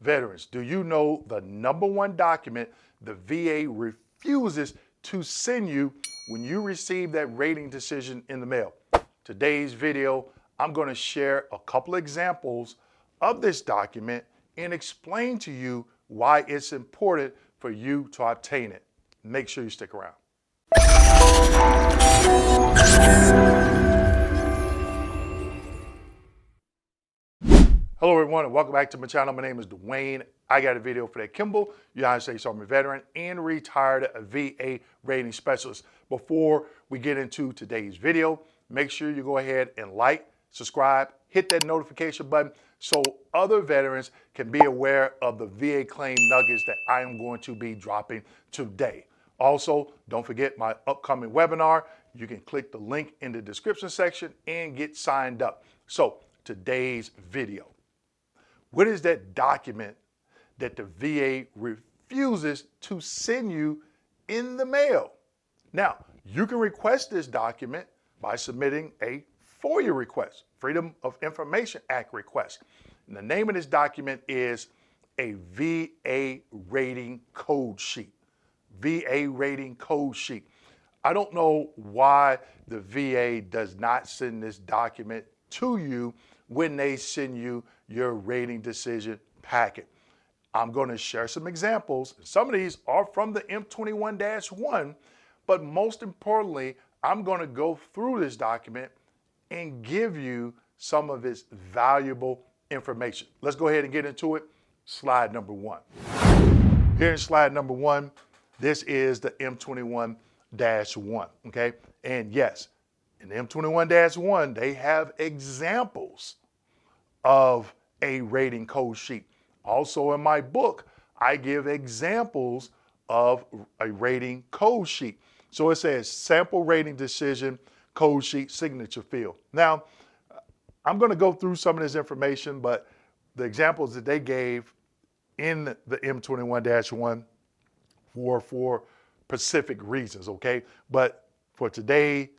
Veterans, do you know the #1 document the VA refuses to send you when you receive that rating decision in the mail? Today's video, I'm going to share a couple examples of this document and explain to you why it's important for you to obtain it. Make sure you stick around. Hello everyone and welcome back to my channel. My name is Dewayne. I got a video for that Kimble, United States Army veteran and retired VA rating specialist. Before we get into today's video, make sure you go ahead and like, subscribe, hit that notification button so other veterans can be aware of the VA claim nuggets that I am going to be dropping today. Also, don't forget my upcoming webinar. You can click the link in the description section and get signed up. So today's video. What is that document that the VA refuses to send you in the mail? Now, you can request this document by submitting a FOIA request, Freedom of Information Act request. And the name of this document is a VA rating code sheet. VA rating code sheet. I don't know why the VA does not send this document to you when they send you your rating decision packet. I'm going to share some examples. Some of these are from the M21-1, but most importantly, I'm going to go through this document and give you some of its valuable information. Let's go ahead and get into it. Slide number 1. Here in slide number 1, this is the M21-1, okay? And yes, in the M21-1, they have examples of a rating code sheet. Also in my book, I give examples of a rating code sheet. So it says sample rating decision, code sheet, signature field. Now, I'm going to go through some of this information, but the examples that they gave in the M21-1 were for specific reasons, okay? But for today's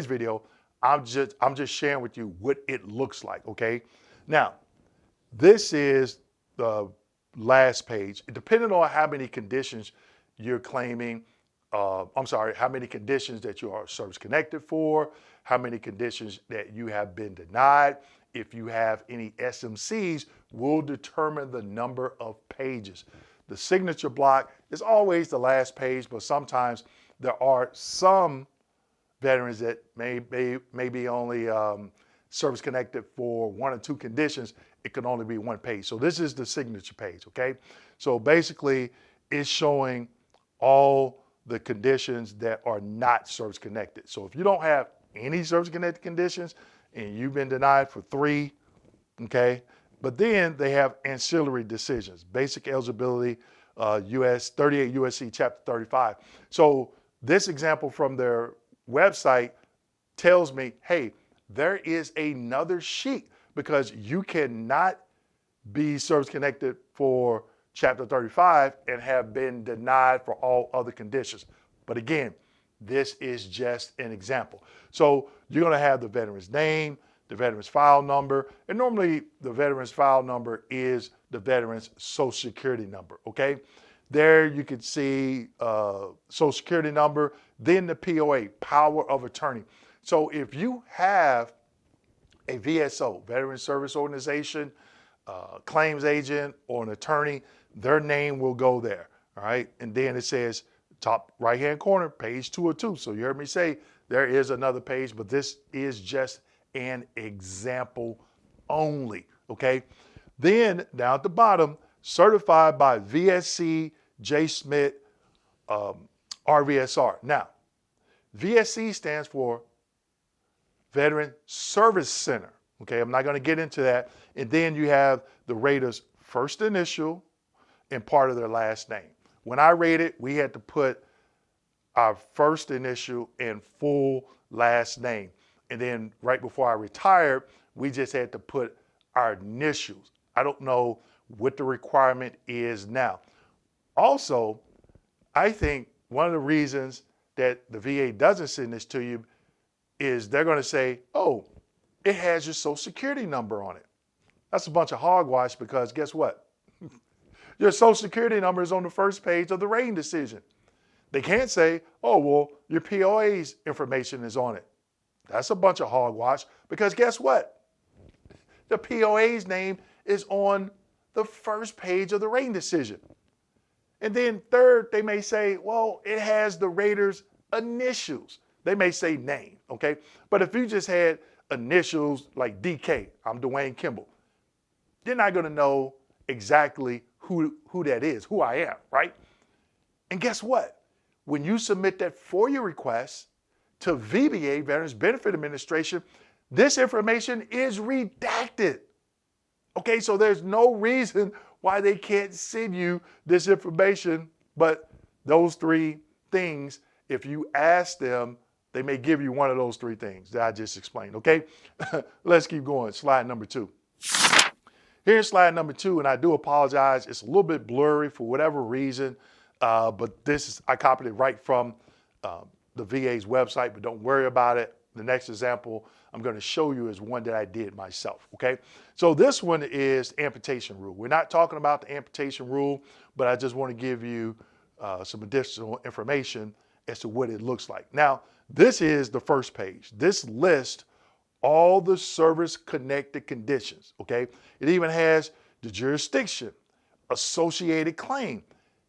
video, I'm just sharing with you what it looks like, okay? Now, this is the last page. Depending on how many conditions you're claiming, how many conditions that you are service connected for, how many conditions that you have been denied, if you have any SMCs, will determine the number of pages. The signature block is always the last page, but sometimes there are some veterans that may be only service connected for 1 or 2 conditions. It can only be 1 page. So this is the signature page, okay? So basically it's showing all the conditions that are not service connected. So if you don't have any service connected conditions and you've been denied for 3, okay? But then they have ancillary decisions, basic eligibility, 38 USC chapter 35. So this example from their website tells me, hey, there is another sheet because you cannot be service connected for chapter 35 and have been denied for all other conditions. But again, this is just an example. So you're going to have the veteran's name, the veteran's file number, and normally the veteran's file number is the veteran's social security number, okay? There you can see social security number, then the POA, power of attorney. So if you have a VSO, Veteran Service Organization, claims agent, or an attorney, their name will go there, all right? And then it says top right-hand corner, page 2 of 2. So you heard me say there is another page, but this is just an example only, okay? Then down at the bottom, certified by VSC J. Smith RVSR. Now, VSC stands for Veteran Service Center, okay? I'm not going to get into that. And then you have the rater's first initial and part of their last name. When I rated, we had to put our first initial and full last name. And then right before I retired, we just had to put our initials. I don't know what the requirement is now. Also, I think one of the reasons that the VA doesn't send this to you is they're going to say, oh, it has your social security number on it. That's a bunch of hogwash because guess what? Your social security number is on the first page of the rating decision. They can't say, oh, well, your POA's information is on it. That's a bunch of hogwash, because guess what? The POA's name is on the first page of the rating decision. And then third, they may say, well, it has the rater's initials. They may say name, okay? But if you just had initials like DK, I'm Dewayne Kimble, they're not going to know exactly who that is, who I am, right? And guess what? When you submit that FOIA request to VBA, Veterans Benefit Administration, this information is redacted. Okay, so there's no reason why they can't send you this information, but those three things, if you ask them, they may give you one of those three things that I just explained, okay? Let's keep going. Slide number 2. Here's slide number 2, and I do apologize. It's a little bit blurry for whatever reason, but I copied it right from the VA's website, but don't worry about it. The next example I'm going to show you is one that I did myself, okay? So this one is amputation rule. We're not talking about the amputation rule, but I just want to give you some additional information as to what it looks like. Now, this is the first page. This lists all the service-connected conditions, okay? It even has the jurisdiction, associated claim.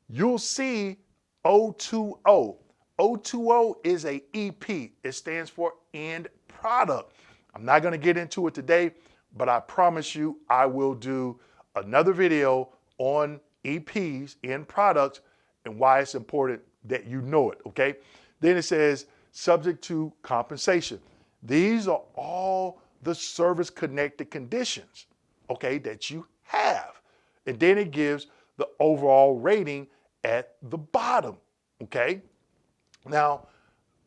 You'll see O2O. O2O is a EP. It stands for end product. I'm not going to get into it today, but I promise you I will do another video on EPs, end products, and why it's important that you know it, okay? Then it says subject to compensation. These are all the service-connected conditions, okay, that you have. And then it gives the overall rating at the bottom, okay? Now,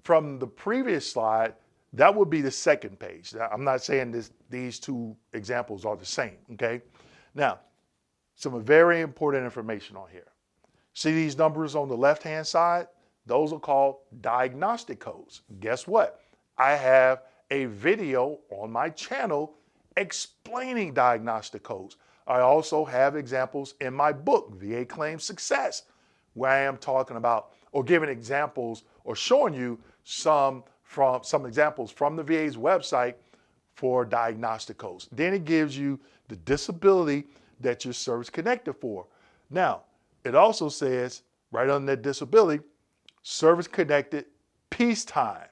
from the previous slide, that would be the second page. Now, I'm not saying these two examples are the same, okay? Now, some very important information on here. See these numbers on the left-hand side? Those are called diagnostic codes. Guess what? I have a video on my channel explaining diagnostic codes. I also have examples in my book, VA Claim Success, where I am talking about or giving examples or showing you some examples from the VA's website for diagnostic codes. Then it gives you the disability that you're service connected for. Now, it also says right under that disability, service connected peacetime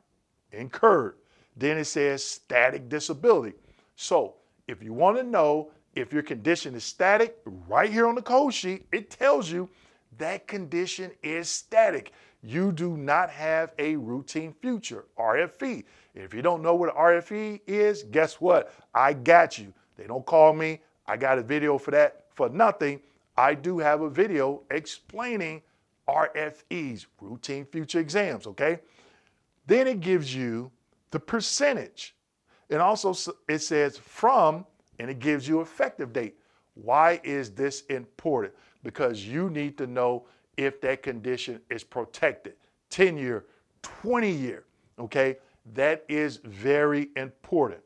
incurred. Then it says static disability. So if you want to know if your condition is static, right here on the code sheet, it tells you that condition is static. You do not have a routine future, RFE. If you don't know what RFE is, guess what? I got you. They don't call me. I got a video for that for nothing. I do have a video explaining RFEs, routine future exams, okay? Then it gives you the percentage. And also it says from, and it gives you effective date. Why is this important? Because you need to know if that condition is protected, 10-year, 20-year, okay? That is very important.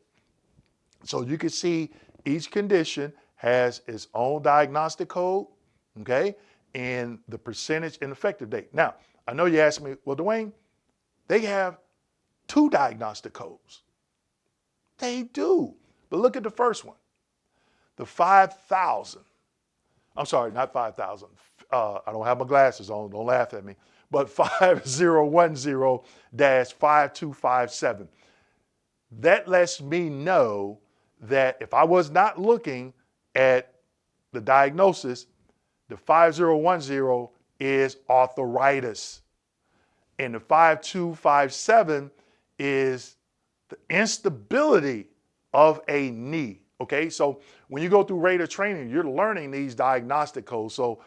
So you can see each condition has its own diagnostic code, okay? And the percentage and effective date. Now, I know you asked me, well, Dewayne, they have 2 diagnostic codes. They do. But look at the first one. The 5,000. I'm sorry, not 5,000. I don't have my glasses on. Don't laugh at me. But 5010-5257. That lets me know that if I was not looking at the diagnosis, the 5010 is arthritis. And the 5257 is the instability of a knee. Okay, so when you go through rater training, you're learning these diagnostic codes. So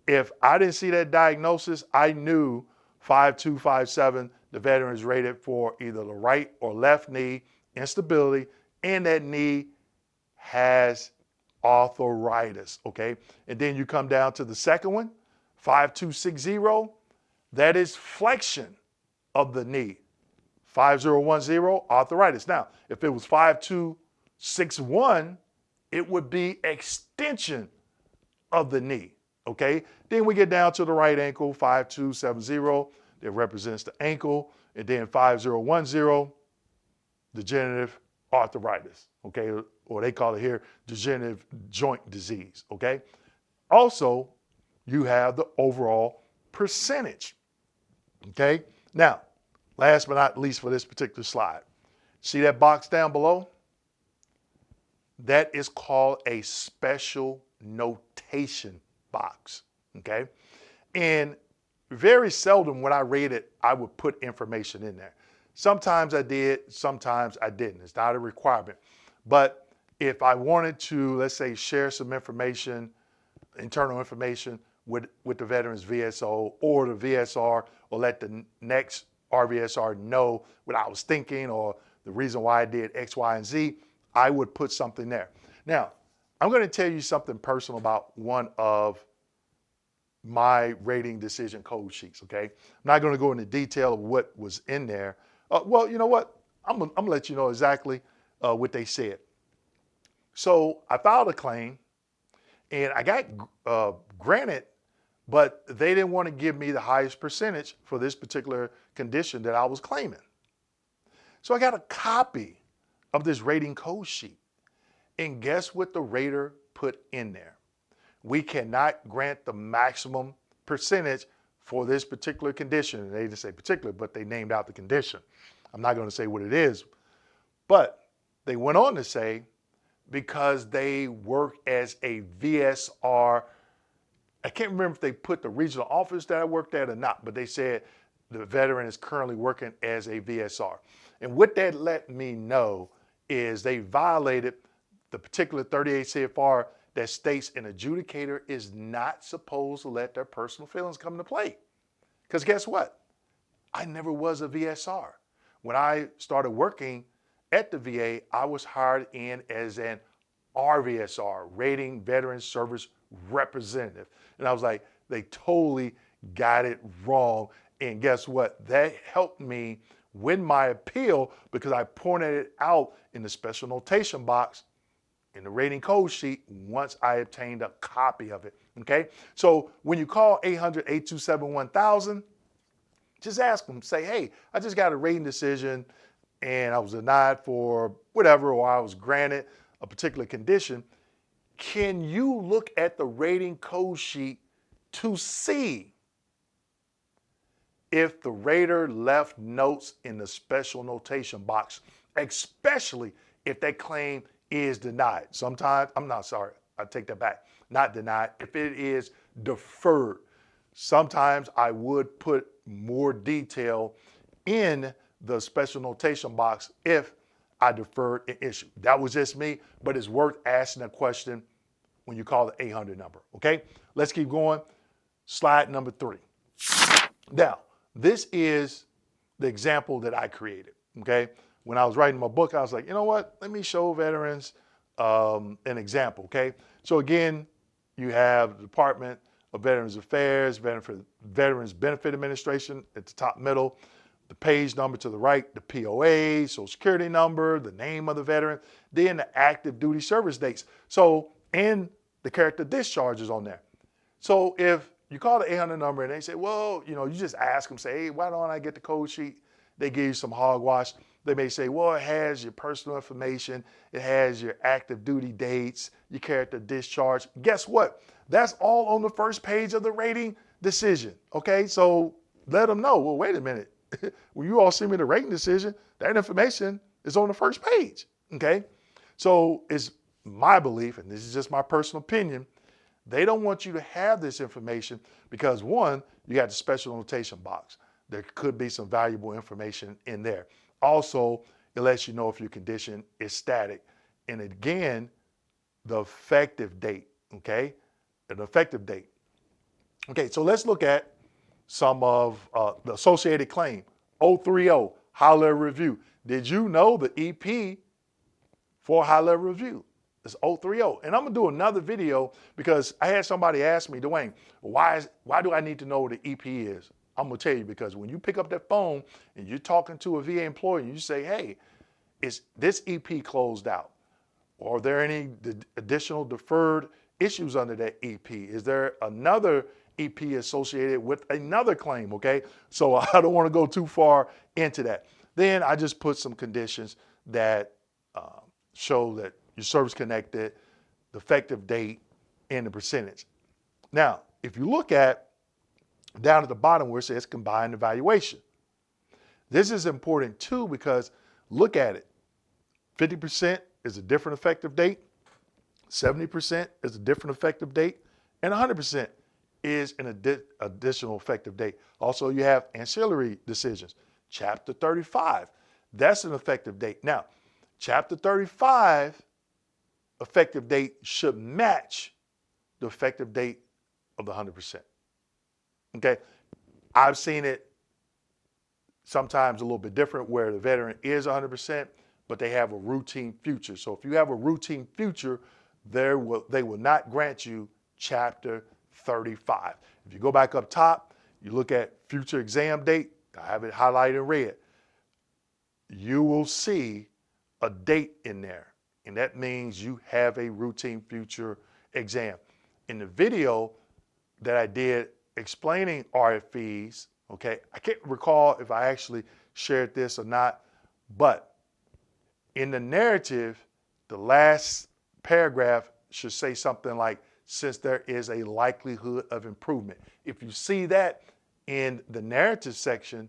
if I didn't see that diagnosis, I knew 5257, the veteran is rated for either the right or left knee instability, and that knee has arthritis, okay? And then you come down to the second one, 5260, that is flexion of the knee. 5010, arthritis. Now, if it was 5261, it would be extension of the knee, okay? Then we get down to the right ankle, 5270, that represents the ankle, and then 5010, degenerative arthritis, okay? Or they call it here degenerative joint disease, okay? Also, you have the overall percentage, okay? Now, last but not least for this particular slide, see that box down below? That is called a special notation box, okay? And very seldom when I rate it, I would put information in there. Sometimes I did, sometimes I didn't. It's not a requirement. But if I wanted to, let's say, share some information, internal information with the veteran's VSO or the VSR, or let the next RVSR know what I was thinking or the reason why I did X, Y, and Z, I would put something there. Now, I'm going to tell you something personal about one of my rating decision code sheets, okay? I'm not going to go into detail of what was in there. Well, you know what? I'm going to let you know exactly what they said. So I filed a claim, and I got granted, but they didn't want to give me the highest percentage for this particular condition that I was claiming. So I got a copy of this rating code sheet. And guess what the rater put in there? We cannot grant the maximum percentage for this particular condition. And they didn't say particular, but they named out the condition. I'm not going to say what it is. But they went on to say, because they work as a VSR, I can't remember if they put the regional office that I worked at or not, but they said the veteran is currently working as a VSR. And what that let me know is they violated the particular 38 CFR that states an adjudicator is not supposed to let their personal feelings come into play. Because guess what? I never was a VSR. When I started working at the VA, I was hired in as an RVSR, Rating Veteran Service Representative. And I was like, they totally got it wrong. And guess what? That helped me win my appeal because I pointed it out in the special notation box in the rating code sheet once I obtained a copy of it, okay? So when you call 800-827-1000, just ask them, say, hey, I just got a rating decision and I was denied for whatever, or I was granted a particular condition. Can you look at the rating code sheet to see if the rater left notes in the special notation box, especially if that claim is denied? Sometimes, I'm not sorry, I take that back, not denied. If it is deferred, sometimes I would put more detail in the special notation box if I deferred an issue. That was just me, but it's worth asking a question when you call the 800 number, okay? Let's keep going. Slide number 3. Now, this is the example that I created, okay? When I was writing my book, I was like, you know what? Let me show veterans an example, okay? So again, you have the Department of Veterans Affairs, Veterans Benefit Administration at the top middle, the page number to the right, the POA, Social Security number, the name of the veteran, then the active duty service dates. So, and the character discharges on there. So if you call the 800 number and they say, well, you know, you just ask them, say, hey, why don't I get the code sheet? They give you some hogwash. They may say, well, it has your personal information. It has your active duty dates, your character discharge. Guess what? That's all on the first page of the rating decision, okay? So let them know, well, wait a minute. When you all send me the rating decision, that information is on the first page, okay? So it's my belief, and this is just my personal opinion, they don't want you to have this information because, one, you got the special notation box. There could be some valuable information in there. Also, it lets you know if your condition is static. And again, the effective date, okay? An effective date. Okay, so let's look at some of the associated claim. 030, high-level review. Did you know the EP for high-level review is 030? And I'm gonna do another video because I had somebody ask me, Dewayne, why do I need to know what the EP is? I'm gonna tell you, because when you pick up that phone and you're talking to a VA employee and you say, hey, is this EP closed out? Or are there any additional deferred issues under that EP? Is there another EP associated with another claim, okay? So I don't want to go too far into that. Then I just put some conditions that show that your service connected, the effective date, and the percentage. Now, if you look at down at the bottom where it says combined evaluation, this is important too because look at it. 50% is a different effective date, 70% is a different effective date, and 100% is an additional effective date. Also, you have ancillary decisions. Chapter 35, that's an effective date. Now, Chapter 35 effective date should match the effective date of the 100%. Okay, I've seen it sometimes a little bit different where the veteran is 100%, but they have a routine future. So if you have a routine future, they will not grant you Chapter 35. If you go back up top, you look at future exam date, I have it highlighted in red. You will see a date in there, and that means you have a routine future exam. In the video that I did explaining RFEs, okay, I can't recall if I actually shared this or not, but in the narrative, the last paragraph should say something like, since there is a likelihood of improvement. If you see that in the narrative section,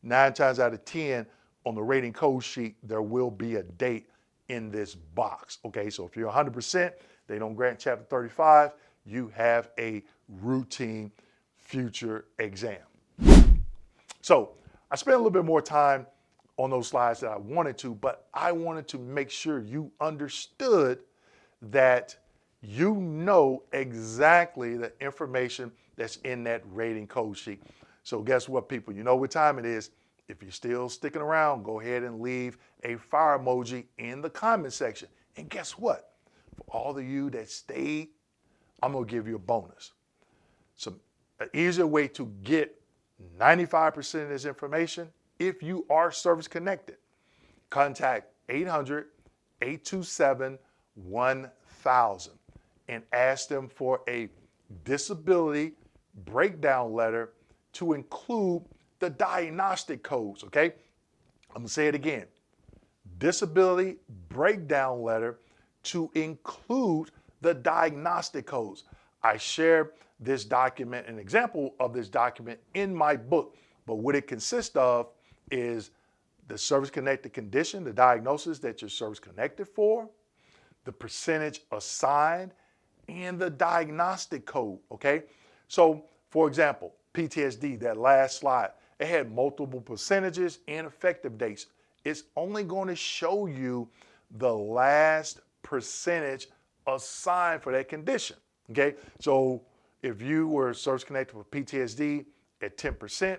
9 times out of 10 on the rating code sheet, there will be a date in this box. Okay, so if you're 100%, they don't grant Chapter 35, you have a routine future exam. So I spent a little bit more time on those slides than I wanted to, but I wanted to make sure you understood that you know exactly the information that's in that rating code sheet. So guess what, people? You know what time it is. If you're still sticking around, go ahead and leave a fire emoji in the comment section. And guess what? For all of you that stayed, I'm going to give you a bonus. An easier way to get 95% of this information, if you are service connected, contact 800-827-1000 and ask them for a disability breakdown letter to include the diagnostic codes, okay? I'm gonna say it again. Disability breakdown letter to include the diagnostic codes. I share this document, an example of this document in my book, but what it consists of is the service-connected condition, the diagnosis that you're service-connected for, the percentage assigned, and the diagnostic code, okay? So, for example, PTSD, that last slide, it had multiple percentages and effective dates. It's only going to show you the last percentage assigned for that condition, okay? So if you were service connected for PTSD at 10%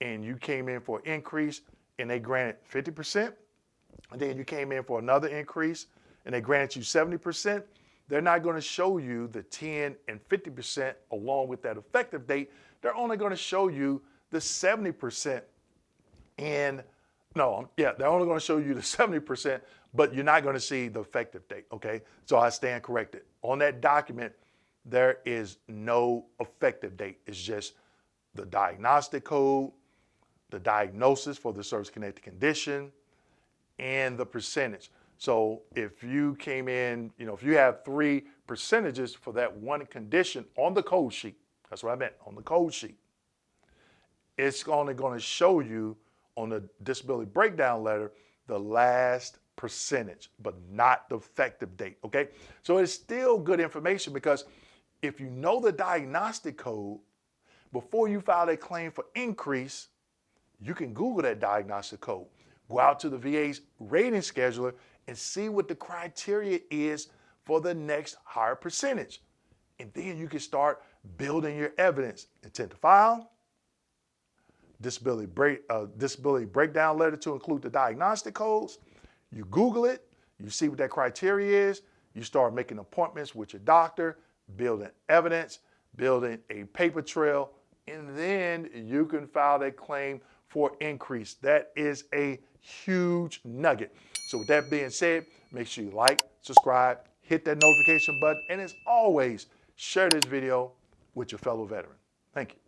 and you came in for an increase and they granted 50%, and then you came in for another increase and they granted you 70%, they're not going to show you the 10 and 50% along with that effective date. They're only going to show you the 70% they're only going to show you the 70%, but you're not going to see the effective date, okay? So I stand corrected. On that document, there is no effective date. It's just the diagnostic code, the diagnosis for the service-connected condition, and the percentage. So if you came in, if you have 3 percentages for that one condition on the code sheet, that's what I meant, on the code sheet, it's only going to show you on the disability breakdown letter the last percentage, but not the effective date, okay? So it's still good information because if you know the diagnostic code, before you file a claim for increase, you can Google that diagnostic code. Go out to the VA's rating scheduler and see what the criteria is for the next higher percentage. And then you can start building your evidence. Intent to file, disability breakdown letter to include the diagnostic codes. You Google it, you see what that criteria is, you start making appointments with your doctor, building evidence, building a paper trail, and then you can file that claim for increase. That is a huge nugget. So with that being said, make sure you like, subscribe, hit hit that notification button, and as always, share this video with your fellow veteran. Thank you.